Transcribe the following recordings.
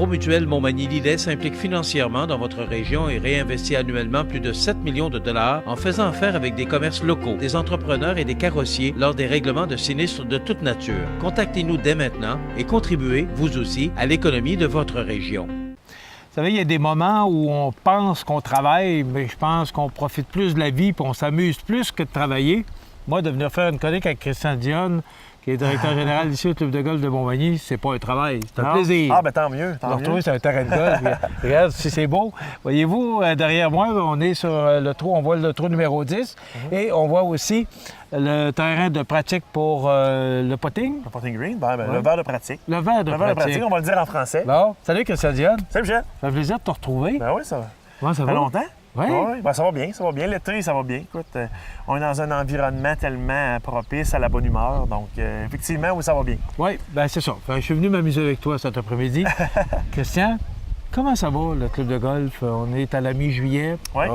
Promutuelle Montmagny-Lillet s'implique financièrement dans votre région et réinvestit annuellement plus de 7 millions de dollars en faisant affaire avec des commerces locaux, des entrepreneurs et des carrossiers lors des règlements de sinistres de toute nature. Contactez-nous dès maintenant et contribuez, vous aussi, à l'économie de votre région. Vous savez, il y a des moments où on pense qu'on travaille, mais je pense qu'on profite plus de la vie et on s'amuse plus que de travailler. Moi, de venir faire une chronique avec Christian Dionne, qui est directeur général ici au Club de golf de Montmagny, c'est pas un travail, c'est un plaisir. Ah, bien tant mieux, tant mieux. Retrouver sur un terrain de golf. Regarde, si c'est beau. Voyez-vous, derrière moi, on est sur le trou, on voit le trou numéro 10 et on voit aussi le terrain de pratique pour le putting. Le putting green, le verre de pratique. Le verre de pratique. On va le dire en français. Bon, salut Christian Dionne. Salut Michel. Ça fait plaisir de te retrouver. Ben oui, ça va. Comment ça va? Ça fait longtemps? Oui. Ben, ça va bien, ça va bien. L'été, ça va bien. Écoute, on est dans un environnement tellement propice à la bonne humeur. Donc, effectivement, oui, ça va bien. Oui, bien c'est ça. Je suis venu m'amuser avec toi cet après-midi. Christian, comment ça va, le club de golf? On est à la mi-juillet. Oui.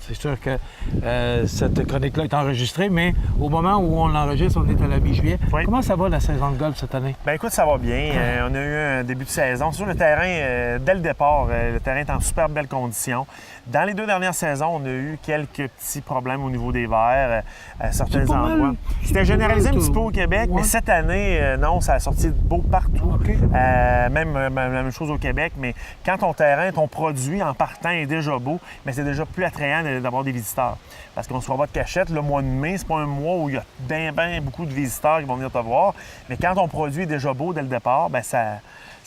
C'est sûr que cette chronique-là est enregistrée, mais au moment où on l'enregistre, on est à la mi-juillet. Oui. Comment ça va, la saison de golf cette année? Bien, écoute, ça va bien. On a eu un début de saison. Sur le terrain, dès le départ, le terrain est en super belles conditions. Dans les 2 dernières saisons, on a eu quelques petits problèmes au niveau des verres à certains endroits. C'était généralisé un petit peu au Québec, mais cette année, non, ça a sorti de beau partout. Okay. Même la même chose au Québec, mais quand ton terrain, ton produit en partant est déjà beau, mais c'est déjà plus attrayant d'avoir des visiteurs. Parce qu'on se voit pas de cachette, le mois de mai, c'est pas un mois où il y a bien beaucoup de visiteurs qui vont venir te voir. Mais quand ton produit est déjà beau dès le départ, bien, ça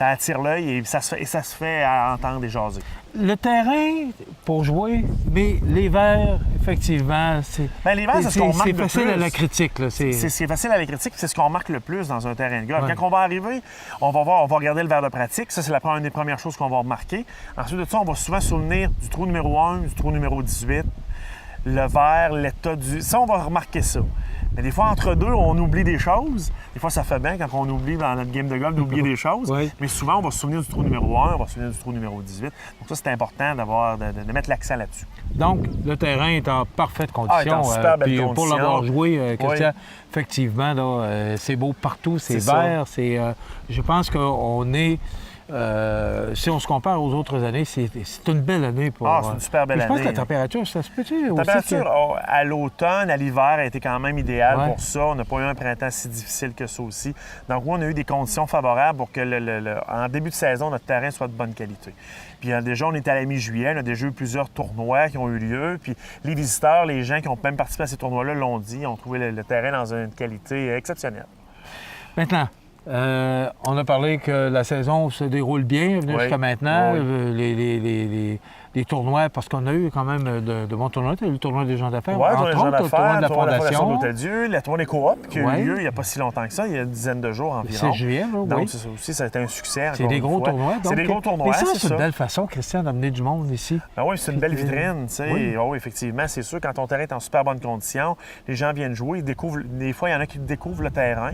attire l'œil et ça se fait entendre et jaser. Le terrain pour jouer, mais les verres, effectivement, c'est. Bien, les verres, c'est ce qu'on remarque le plus. C'est facile à la critique, là. C'est facile à la critique, c'est ce qu'on remarque le plus dans un terrain de golf. Ouais. Quand on va arriver, on va regarder le verre de pratique. Ça, c'est une des premières choses qu'on va remarquer. Ensuite de ça, on va souvent se souvenir du trou numéro 1, du trou numéro 18, le verre, l'état du. Ça, on va remarquer ça. Mais des fois, entre deux, on oublie des choses. Des fois, ça fait bien quand on oublie dans notre game de golf d'oublier des choses. Oui. Mais souvent, on va se souvenir du trou numéro 1, on va se souvenir du trou numéro 18. Donc ça, c'est important de mettre l'accent là-dessus. Donc, le terrain est en parfaite condition. Il est en super belle puis condition. Pour l'avoir joué, Christian, Oui. effectivement, là, c'est beau partout, c'est C'est vert. Je pense qu'on est... si on se compare aux autres années, c'est une belle année pour... c'est une super belle je pense année. que la température, ça se peut-tu La température, à l'automne, à l'hiver, a été quand même idéale Ouais. pour ça. On n'a pas eu un printemps si difficile que ça aussi. Donc, oui, on a eu des conditions favorables pour que, en début de saison, notre terrain soit de bonne qualité. Puis déjà, on est à la mi-juillet, on a déjà eu plusieurs tournois qui ont eu lieu. Puis les visiteurs, les gens qui ont même participé à ces tournois-là l'ont dit, ont trouvé le terrain dans une qualité exceptionnelle. Maintenant, on a parlé que la saison se déroule bien jusqu'à maintenant. Oui. Les tournois, parce qu'on a eu quand même de bons tournois. Tu as eu le tournoi des gens d'affaires, Oui, entre autres, le tournoi de la Fondation. d'Hôtel-Dieu, le tournoi des coops qui a eu lieu il n'y a pas si longtemps que ça, il y a une dizaine de jours environ. 16 juillet, là, oui. Donc, ça aussi, ça a été un succès. C'est des gros tournois. C'est des gros tournois, ça, c'est c'est ça. une belle façon, Christian, d'amener du monde ici. Ben oui, c'est une belle vitrine, tu sais. Oui. Oui, effectivement, c'est sûr, quand ton terrain est en super bonne condition, les gens viennent jouer, ils découvrent. Des fois, il y en a qui découvrent le terrain.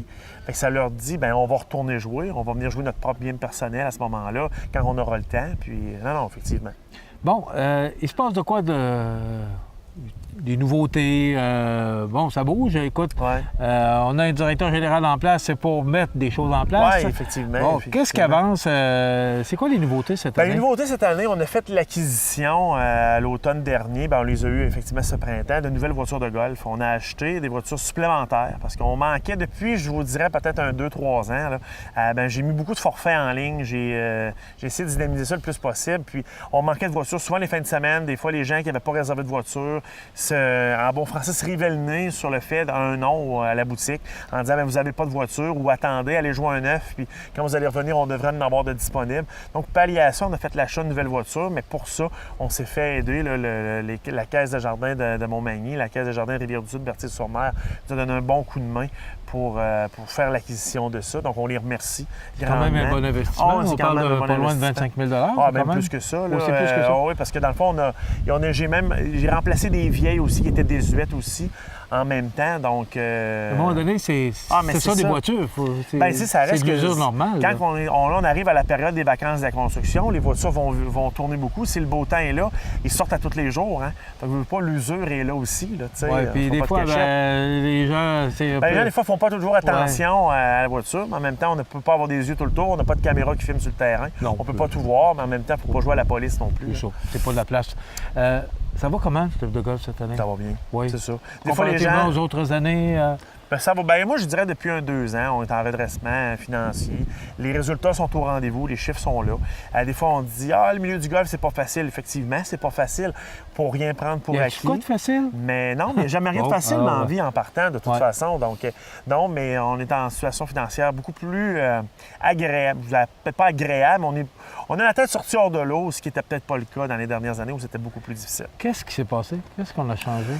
Fait que ça leur dit, ben on va retourner jouer, on va venir jouer notre propre game personnel à ce moment-là, quand on aura le temps. Puis, non, effectivement. Bon, il se passe de quoi des nouveautés? Bon, ça bouge, écoute. Ouais. On a un directeur général en place, c'est pour mettre des choses en place. Oui, effectivement. Bon, qu'est-ce qui avance? C'est quoi les nouveautés cette année? Les nouveautés cette année, on a fait l'acquisition à l'automne dernier. Bien, on les a eues effectivement ce printemps, de nouvelles voitures de golf. On a acheté des voitures supplémentaires parce qu'on manquait depuis, je vous dirais, peut-être 2-3 ans. Là, j'ai mis beaucoup de forfaits en ligne. J'ai essayé de dynamiser ça le plus possible. Puis, on manquait de voitures. Souvent, les fins de semaine, des fois, les gens qui n'avaient pas réservé de voiture, en bon français, se rivaient le nez sur le fait d'un nom à la boutique en disant bien, vous n'avez pas de voiture ou attendez, allez jouer un neuf, puis quand vous allez revenir, on devrait en avoir de disponible. Donc, palliation, on a fait l'achat de nouvelles voitures, mais pour ça, on s'est fait aider. La Caisse de jardin de Montmagny, la Caisse de jardin Rivière-du-Sud, Berthier-sur-Mer, nous a donné un bon coup de main pour faire l'acquisition de ça. Donc, on les remercie. C'est quand même un bon investissement. On parle de pas loin de 25 000 même plus que ça. Là, c'est plus que ça. Oui, parce que dans le fond, j'ai remplacé des vieilles aussi qui étaient désuètes aussi en même temps. Donc, À un moment donné, c'est mais ça des voitures. ça reste c'est de l'usure normale. Quand on arrive à la période des vacances de la construction, les voitures vont tourner beaucoup. Si le beau temps est là, ils sortent à tous les jours. Hein? Donc, pas, l'usure est là aussi. Oui, puis des fois, les gens... Les gens, des fois, font pas toujours attention à la voiture, mais en même temps, on ne peut pas avoir des yeux tout le tour. On n'a pas de caméra qui filme sur le terrain. Non, on peut pas tout voir, mais en même temps, il ne faut pas jouer à la police non plus. C'est ça. C'est pas de la place. Ça va comment, le club de golf, cette année? Ça va bien. Oui. C'est ça. Des fois, les gens... aux autres années... ça va bien. Moi, je dirais depuis 2 ans, on est en redressement financier. Les résultats sont au rendez-vous, les chiffres sont là. Des fois, on dit le milieu du golf, c'est pas facile. Effectivement, c'est pas facile pour rien prendre pour acquis. C'est quoi de facile? Mais non, il n'y a jamais rien de facile dans la vie en partant, de toute façon. Donc, non, mais on est en situation financière beaucoup plus agréable. Peut-être pas agréable, mais on a la tête sortie hors de l'eau, ce qui n'était peut-être pas le cas dans les dernières années où c'était beaucoup plus difficile. Qu'est-ce qui s'est passé? Qu'est-ce qu'on a changé?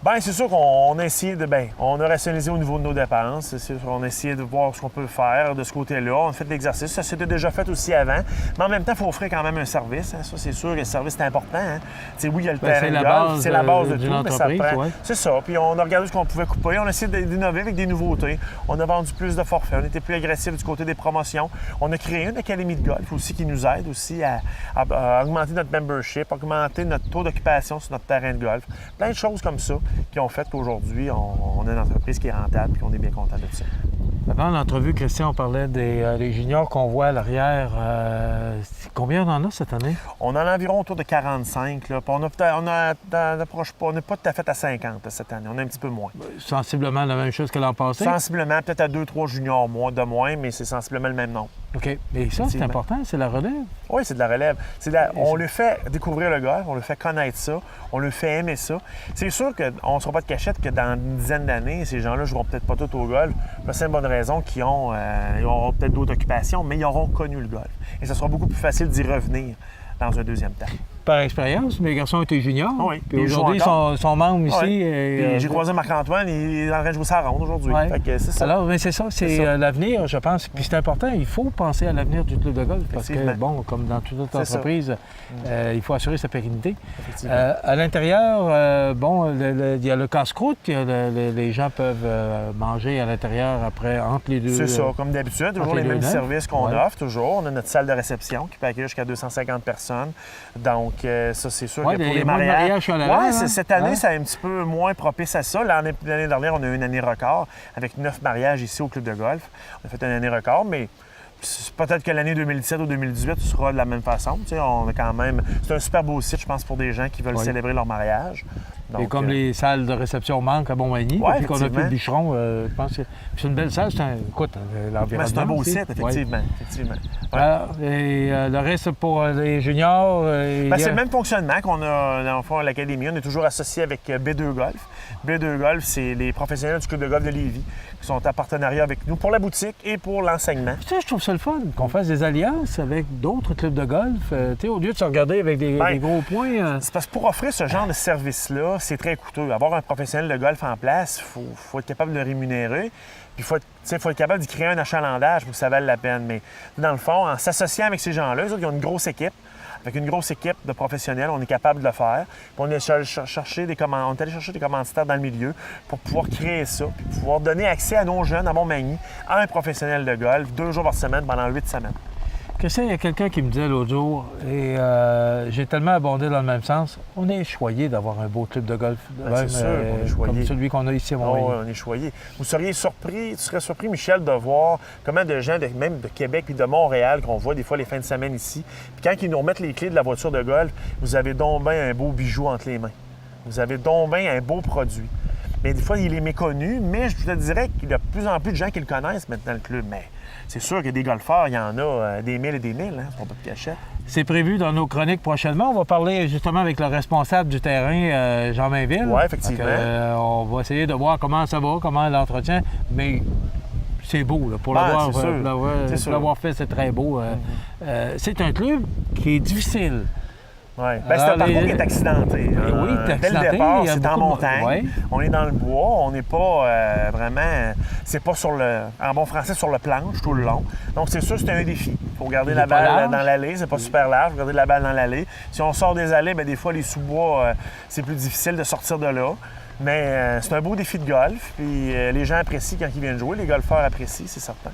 Bien, c'est sûr qu'on a essayé on a rationalisé au niveau de nos dépenses. C'est sûr qu'on a essayé de voir ce qu'on peut faire de ce côté-là. On a fait de l'exercice. Ça s'était déjà fait aussi avant. Mais en même temps, il faut offrir quand même un service. Hein. Ça, c'est sûr que le service, c'est important. Hein. Oui, il y a le terrain de golf, c'est la base de tout, mais ça prend... C'est ça. Puis on a regardé ce qu'on pouvait couper. On a essayé d'innover avec des nouveautés. On a vendu plus de forfaits. On était plus agressif du côté des promotions. On a créé une académie de golf aussi qui nous aide aussi à augmenter notre membership, augmenter notre taux d'occupation sur notre terrain de golf. Plein de choses comme ça qui ont fait qu'aujourd'hui, on a une entreprise qui est rentable et qu'on est bien content de ça. Avant l'entrevue, Christian, on parlait des juniors qu'on voit à l'arrière. Combien on en a cette année? On en a environ autour de 45. Là. On n'est pas tout à fait à 50 cette année. On a un petit peu moins. Sensiblement la même chose que l'an passé? Sensiblement, peut-être à 2-3 juniors de moins, mais c'est sensiblement le même nombre. OK. Et ça, c'est important, c'est la relève? Oui, c'est de la relève. On le fait découvrir le golf, on le fait connaître ça, on le fait aimer ça. C'est sûr qu'on ne sera pas de cachette que dans une dizaine d'années, ces gens-là ne joueront peut-être pas tous au golf. C'est une bonne raison qu'ils auront peut-être d'autres occupations, mais ils auront connu le golf. Et ça sera beaucoup plus facile d'y revenir dans un deuxième temps. Par expérience, mes garçons étaient juniors. Oui. Puis aujourd'hui, ils sont membres ici. Oui. J'ai croisé Marc-Antoine, il est en train de jouer sa ronde aujourd'hui. Oui. C'est ça. Alors, mais c'est ça, c'est l'avenir, je pense. Puis c'est important, il faut penser à l'avenir du club de golf. Parce que, bon, comme dans toute autre entreprise, il faut assurer sa pérennité. À l'intérieur, il y a le casse-croûte, les gens peuvent manger à l'intérieur après, entre les deux. C'est ça, comme d'habitude, toujours les mêmes services qu'on offre, toujours. On a notre salle de réception qui peut accueillir jusqu'à 250 personnes. Donc, ça, c'est sûr que pour les mariages... Cette année, c'est un petit peu moins propice à ça. L'année dernière, on a eu une année record avec 9 mariages ici au club de golf. On a fait une année record, mais peut-être que l'année 2017 ou 2018 sera de la même façon. On a quand même... C'est un super beau site, je pense, pour des gens qui veulent célébrer leur mariage. Donc, et comme les salles de réception manquent à Montmagny, depuis qu'on a plus de bûcheron, je pense que c'est une belle salle. Écoute, l'environnement. C'est un beau site, effectivement. Et le reste pour les juniors... c'est le même fonctionnement qu'on a dans le fond à l'Académie. On est toujours associé avec B2 Golf. B2 Golf, c'est les professionnels du club de golf de Lévis qui sont en partenariat avec nous pour la boutique et pour l'enseignement. Je trouve ça le fun qu'on fasse des alliances avec d'autres clubs de golf. Au lieu de se regarder avec des gros points... C'est parce que pour offrir ce genre de service-là, c'est très coûteux. Avoir un professionnel de golf en place, il faut être capable de le rémunérer. Puis il faut être capable de créer un achalandage pour que ça vale la peine. Mais dans le fond, en s'associant avec ces gens-là, eux autres, ils ont une grosse équipe. Avec une grosse équipe de professionnels, on est capable de le faire. Puis on est allé chercher des commanditaires dans le milieu pour pouvoir créer ça, puis pouvoir donner accès à nos jeunes à Montmagny à un professionnel de golf 2 jours par semaine pendant 8 semaines. Christian, il y a quelqu'un qui me disait l'autre jour, et j'ai tellement abondé dans le même sens, on est choyé d'avoir un beau club de golf. C'est sûr qu'on est choyé. Comme celui qu'on a ici à Montréal. Oh, on est choyé. Tu serais surpris, Michel, de voir comment de gens, même de Québec et de Montréal, qu'on voit des fois les fins de semaine ici, puis quand ils nous remettent les clés de la voiture de golf, vous avez donc bien un beau bijou entre les mains. Vous avez donc bien un beau produit. Mais des fois, il est méconnu, mais je te dirais qu'il y a de plus en plus de gens qui le connaissent maintenant, le club. Mais c'est sûr que des golfeurs, il y en a des mille et des mille, hein, pas de cachette. C'est prévu dans nos chroniques prochainement. On va parler justement avec le responsable du terrain, Jean Mainville. Oui, effectivement. On va essayer de voir comment ça va, comment l'entretien, mais c'est beau. Là, pour l'avoir fait, c'est très beau. C'est un club qui est difficile. Oui. C'est un parcours qui est accidenté. Oui, dès le départ, c'est en montagne. On est dans le bois. On n'est pas vraiment... C'est pas en bon français, sur le planche tout le long. Donc, c'est sûr que c'est un défi. Il faut garder la balle dans l'allée. C'est pas super large. Il faut garder la balle dans l'allée. Si on sort des allées, bien, des fois, les sous-bois, c'est plus difficile de sortir de là. Mais c'est un beau défi de golf. Puis les gens apprécient quand ils viennent jouer. Les golfeurs apprécient, c'est certain.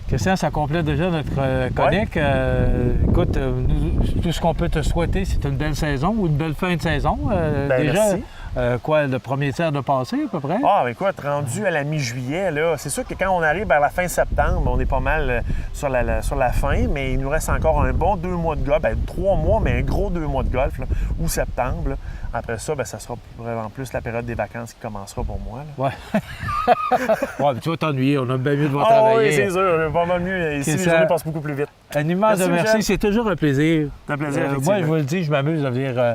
Christian, ça complète déjà notre chronique. Écoute, tout ce qu'on peut te souhaiter, c'est une belle saison ou une belle fin de saison. Déjà, merci. Le premier tiers de passé, à peu près? Ah, mais écoute, rendu à la mi-juillet, là, c'est sûr que quand on arrive vers la fin septembre, on est pas mal sur la fin, mais il nous reste encore un bon 2 mois de golf, 3 mois, mais un gros 2 mois de golf, là, ou septembre. Là. Après ça, ça sera vraiment plus la période des vacances qui commencera pour moi. Là. Ouais. Ouais, mais tu vas t'ennuyer, on a bien mieux de voir Ah travailler. oui, c'est sûr, pas mal mieux. Ici, les journées passent beaucoup plus vite. Un immense Merci, merci, Michel. c'est toujours un plaisir. C'est un plaisir, Moi, effectivement. je vous le dis, je m'amuse à dire